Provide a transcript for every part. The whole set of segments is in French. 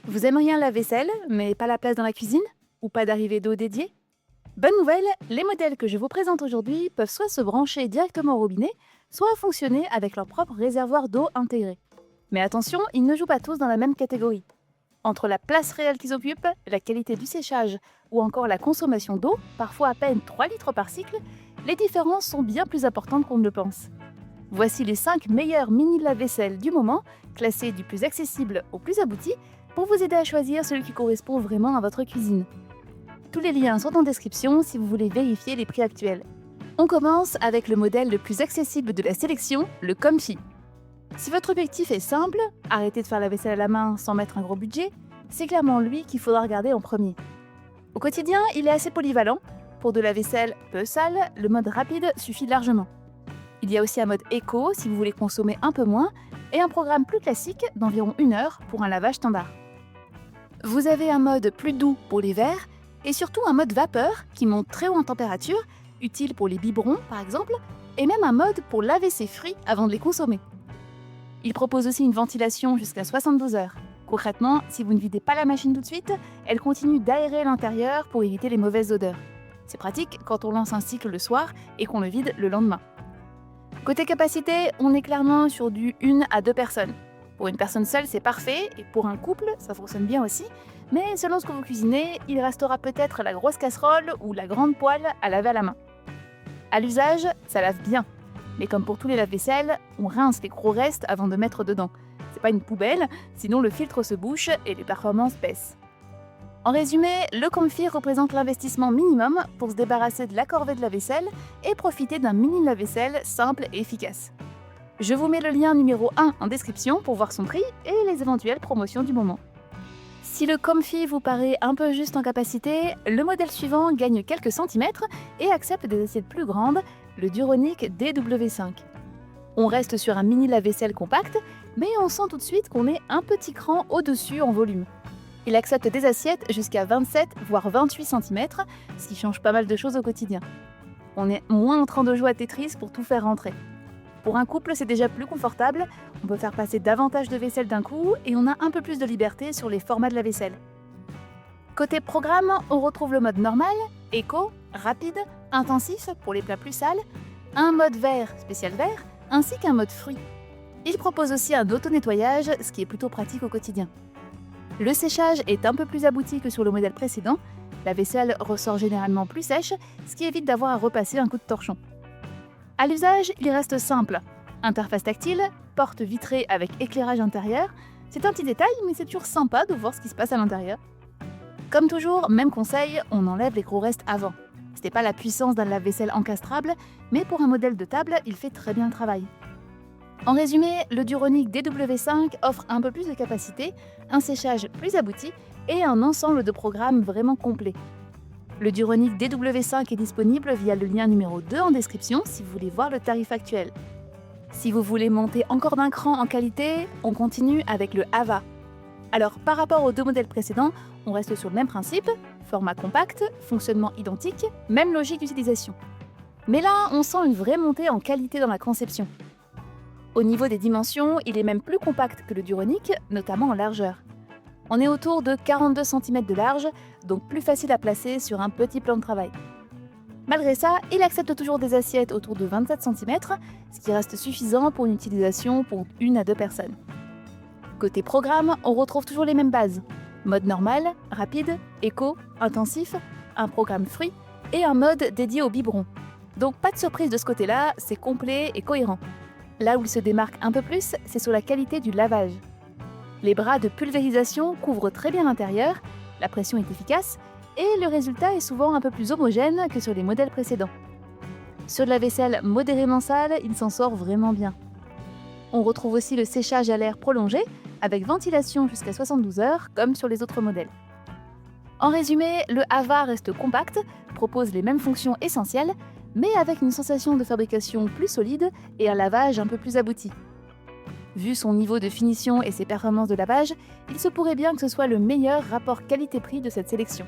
Vous aimeriez un lave-vaisselle, mais pas la place dans la cuisine? Ou pas d'arrivée d'eau dédiée? Bonne nouvelle, les modèles que je vous présente aujourd'hui peuvent soit se brancher directement au robinet, soit fonctionner avec leur propre réservoir d'eau intégré. Mais attention, ils ne jouent pas tous dans la même catégorie. Entre la place réelle qu'ils occupent, la qualité du séchage ou encore la consommation d'eau, parfois à peine 3 litres par cycle, les différences sont bien plus importantes qu'on ne le pense. Voici les 5 meilleurs mini lave-vaisselle du moment, classés du plus accessible au plus abouti, pour vous aider à choisir celui qui correspond vraiment à votre cuisine. Tous les liens sont en description si vous voulez vérifier les prix actuels. On commence avec le modèle le plus accessible de la sélection, le Comfy. Si votre objectif est simple, arrêter de faire la vaisselle à la main sans mettre un gros budget, c'est clairement lui qu'il faudra regarder en premier. Au quotidien, il est assez polyvalent. Pour de la vaisselle peu sale, le mode rapide suffit largement. Il y a aussi un mode éco si vous voulez consommer un peu moins, et un programme plus classique d'environ 1 heure pour un lavage standard. Vous avez un mode plus doux pour les verres, et surtout un mode vapeur qui monte très haut en température, utile pour les biberons par exemple, et même un mode pour laver ses fruits avant de les consommer. Il propose aussi une ventilation jusqu'à 72 heures. Concrètement, si vous ne videz pas la machine tout de suite, elle continue d'aérer l'intérieur pour éviter les mauvaises odeurs. C'est pratique quand on lance un cycle le soir et qu'on le vide le lendemain. Côté capacité, on est clairement sur du 1 à 2 personnes. Pour une personne seule, c'est parfait, et pour un couple, ça fonctionne bien aussi, mais selon ce que vous cuisinez, il restera peut-être la grosse casserole ou la grande poêle à laver à la main. À l'usage, ça lave bien, mais comme pour tous les lave-vaisselle, on rince les gros restes avant de mettre dedans. C'est pas une poubelle, sinon le filtre se bouche et les performances baissent. En résumé, le Comfy représente l'investissement minimum pour se débarrasser de la corvée de la vaisselle et profiter d'un mini lave-vaisselle simple et efficace. Je vous mets le lien numéro 1 en description pour voir son prix et les éventuelles promotions du moment. Si le Comfy vous paraît un peu juste en capacité, le modèle suivant gagne quelques centimètres et accepte des assiettes plus grandes, le Duronic DW5. On reste sur un mini lave-vaisselle compact, mais on sent tout de suite qu'on est un petit cran au-dessus en volume. Il accepte des assiettes jusqu'à 27 voire 28 cm, ce qui change pas mal de choses au quotidien. On est moins en train de jouer à Tetris pour tout faire rentrer. Pour un couple, c'est déjà plus confortable, on peut faire passer davantage de vaisselle d'un coup et on a un peu plus de liberté sur les formats de la vaisselle. Côté programme, on retrouve le mode normal, éco, rapide, intensif pour les plats plus sales, un mode vert spécial vert, ainsi qu'un mode fruit. Il propose aussi un auto-nettoyage, ce qui est plutôt pratique au quotidien. Le séchage est un peu plus abouti que sur le modèle précédent, la vaisselle ressort généralement plus sèche, ce qui évite d'avoir à repasser un coup de torchon. À l'usage, il reste simple. Interface tactile, porte vitrée avec éclairage intérieur, c'est un petit détail mais c'est toujours sympa de voir ce qui se passe à l'intérieur. Comme toujours, même conseil, on enlève les gros restes avant. C'était pas la puissance d'un lave-vaisselle encastrable, mais pour un modèle de table, il fait très bien le travail. En résumé, le Duronic DW5 offre un peu plus de capacité, un séchage plus abouti et un ensemble de programmes vraiment complet. Le Duronic DW5 est disponible via le lien numéro 2 en description si vous voulez voir le tarif actuel. Si vous voulez monter encore d'un cran en qualité, on continue avec le Ava. Alors par rapport aux deux modèles précédents, on reste sur le même principe, format compact, fonctionnement identique, même logique d'utilisation. Mais là, on sent une vraie montée en qualité dans la conception. Au niveau des dimensions, il est même plus compact que le Duronic, notamment en largeur. On est autour de 42 cm de large, donc plus facile à placer sur un petit plan de travail. Malgré ça, il accepte toujours des assiettes autour de 27 cm, ce qui reste suffisant pour une utilisation pour 1 à 2 personnes. Côté programme, on retrouve toujours les mêmes bases. Mode normal, rapide, éco, intensif, un programme fruit et un mode dédié au biberon. Donc pas de surprise de ce côté-là, c'est complet et cohérent. Là où il se démarque un peu plus, c'est sur la qualité du lavage. Les bras de pulvérisation couvrent très bien l'intérieur, la pression est efficace, et le résultat est souvent un peu plus homogène que sur les modèles précédents. Sur de la vaisselle modérément sale, il s'en sort vraiment bien. On retrouve aussi le séchage à l'air prolongé, avec ventilation jusqu'à 72 heures, comme sur les autres modèles. En résumé, le Ava reste compact, propose les mêmes fonctions essentielles, mais avec une sensation de fabrication plus solide et un lavage un peu plus abouti. Vu son niveau de finition et ses performances de lavage, il se pourrait bien que ce soit le meilleur rapport qualité-prix de cette sélection.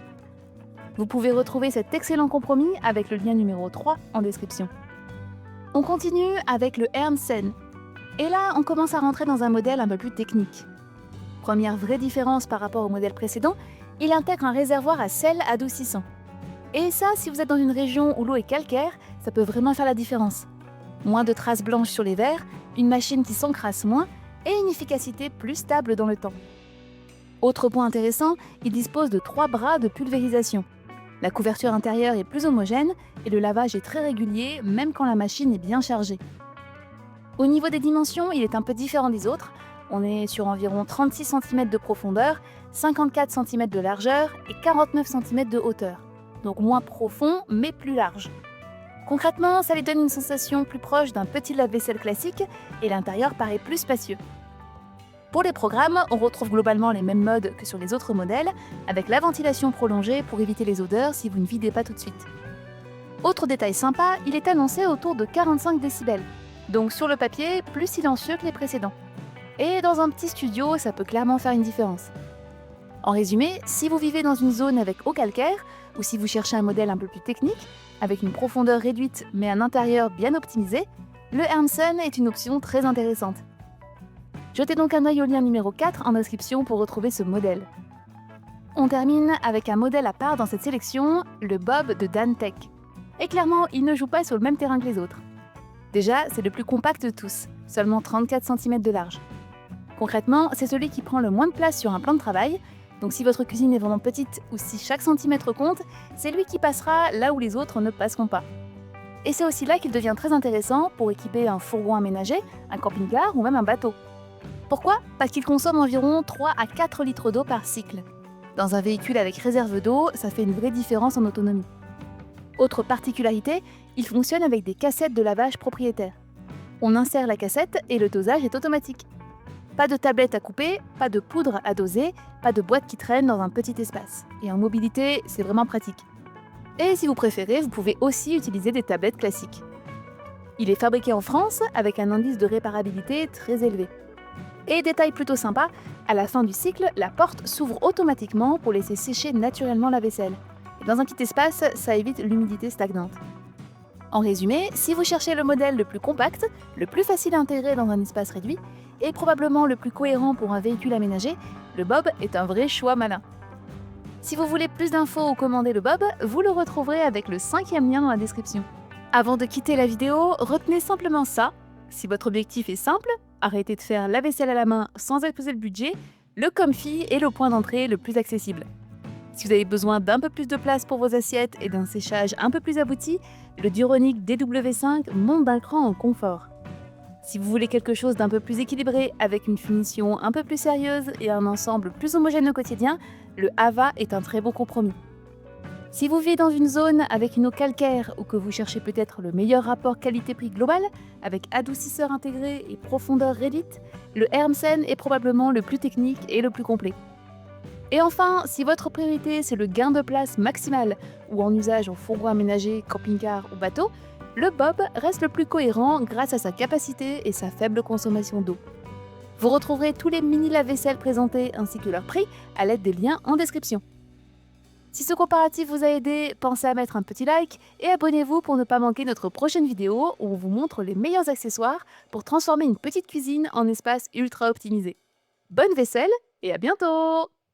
Vous pouvez retrouver cet excellent compromis avec le lien numéro 3 en description. On continue avec le Ernsen. Et là, on commence à rentrer dans un modèle un peu plus technique. Première vraie différence par rapport au modèle précédent, il intègre un réservoir à sel adoucissant. Et ça, si vous êtes dans une région où l'eau est calcaire, ça peut vraiment faire la différence. Moins de traces blanches sur les verres, une machine qui s'encrasse moins et une efficacité plus stable dans le temps. Autre point intéressant, il dispose de 3 bras de pulvérisation. La couverture intérieure est plus homogène et le lavage est très régulier, même quand la machine est bien chargée. Au niveau des dimensions, il est un peu différent des autres. On est sur environ 36 cm de profondeur, 54 cm de largeur et 49 cm de hauteur. Donc moins profond, mais plus large. Concrètement, ça lui donne une sensation plus proche d'un petit lave-vaisselle classique et l'intérieur paraît plus spacieux. Pour les programmes, on retrouve globalement les mêmes modes que sur les autres modèles, avec la ventilation prolongée pour éviter les odeurs si vous ne videz pas tout de suite. Autre détail sympa, il est annoncé autour de 45 décibels, donc sur le papier, plus silencieux que les précédents. Et dans un petit studio, ça peut clairement faire une différence. En résumé, si vous vivez dans une zone avec eau calcaire, ou si vous cherchez un modèle un peu plus technique, avec une profondeur réduite mais un intérieur bien optimisé, le Hermsen est une option très intéressante. Jetez donc un œil au lien numéro 4 en description pour retrouver ce modèle. On termine avec un modèle à part dans cette sélection, le Bob de Dantec. Et clairement, il ne joue pas sur le même terrain que les autres. Déjà, c'est le plus compact de tous, seulement 34 cm de large. Concrètement, c'est celui qui prend le moins de place sur un plan de travail, donc si votre cuisine est vraiment petite ou si chaque centimètre compte, c'est lui qui passera là où les autres ne passeront pas. Et c'est aussi là qu'il devient très intéressant pour équiper un fourgon aménagé, un camping-car ou même un bateau. Pourquoi ? Parce qu'il consomme environ 3 à 4 litres d'eau par cycle. Dans un véhicule avec réserve d'eau, ça fait une vraie différence en autonomie. Autre particularité, il fonctionne avec des cassettes de lavage propriétaires. On insère la cassette et le dosage est automatique. Pas de tablette à couper, pas de poudre à doser, pas de boîte qui traîne dans un petit espace. Et en mobilité, c'est vraiment pratique. Et si vous préférez, vous pouvez aussi utiliser des tablettes classiques. Il est fabriqué en France avec un indice de réparabilité très élevé. Et détail plutôt sympa, à la fin du cycle, la porte s'ouvre automatiquement pour laisser sécher naturellement la vaisselle. Et dans un petit espace, ça évite l'humidité stagnante. En résumé, si vous cherchez le modèle le plus compact, le plus facile à intégrer dans un espace réduit, et probablement le plus cohérent pour un véhicule aménagé, le Bob est un vrai choix malin. Si vous voulez plus d'infos ou commander le Bob, vous le retrouverez avec le 5e lien dans la description. Avant de quitter la vidéo, retenez simplement ça. Si votre objectif est simple, arrêtez de faire la vaisselle à la main sans exploser le budget, le Comfy est le point d'entrée le plus accessible. Si vous avez besoin d'un peu plus de place pour vos assiettes et d'un séchage un peu plus abouti, le Duronic DW5 monte d'un cran en confort. Si vous voulez quelque chose d'un peu plus équilibré avec une finition un peu plus sérieuse et un ensemble plus homogène au quotidien, le Hava est un très bon compromis. Si vous vivez dans une zone avec une eau calcaire ou que vous cherchez peut-être le meilleur rapport qualité-prix global, avec adoucisseur intégré et profondeur réduite, le Hermsen est probablement le plus technique et le plus complet. Et enfin, si votre priorité c'est le gain de place maximal ou en usage en fourgon aménagé, camping-car ou bateau, le Bob reste le plus cohérent grâce à sa capacité et sa faible consommation d'eau. Vous retrouverez tous les mini lave-vaisselle présentés ainsi que leur prix à l'aide des liens en description. Si ce comparatif vous a aidé, pensez à mettre un petit like et abonnez-vous pour ne pas manquer notre prochaine vidéo où on vous montre les meilleurs accessoires pour transformer une petite cuisine en espace ultra optimisé. Bonne vaisselle et à bientôt!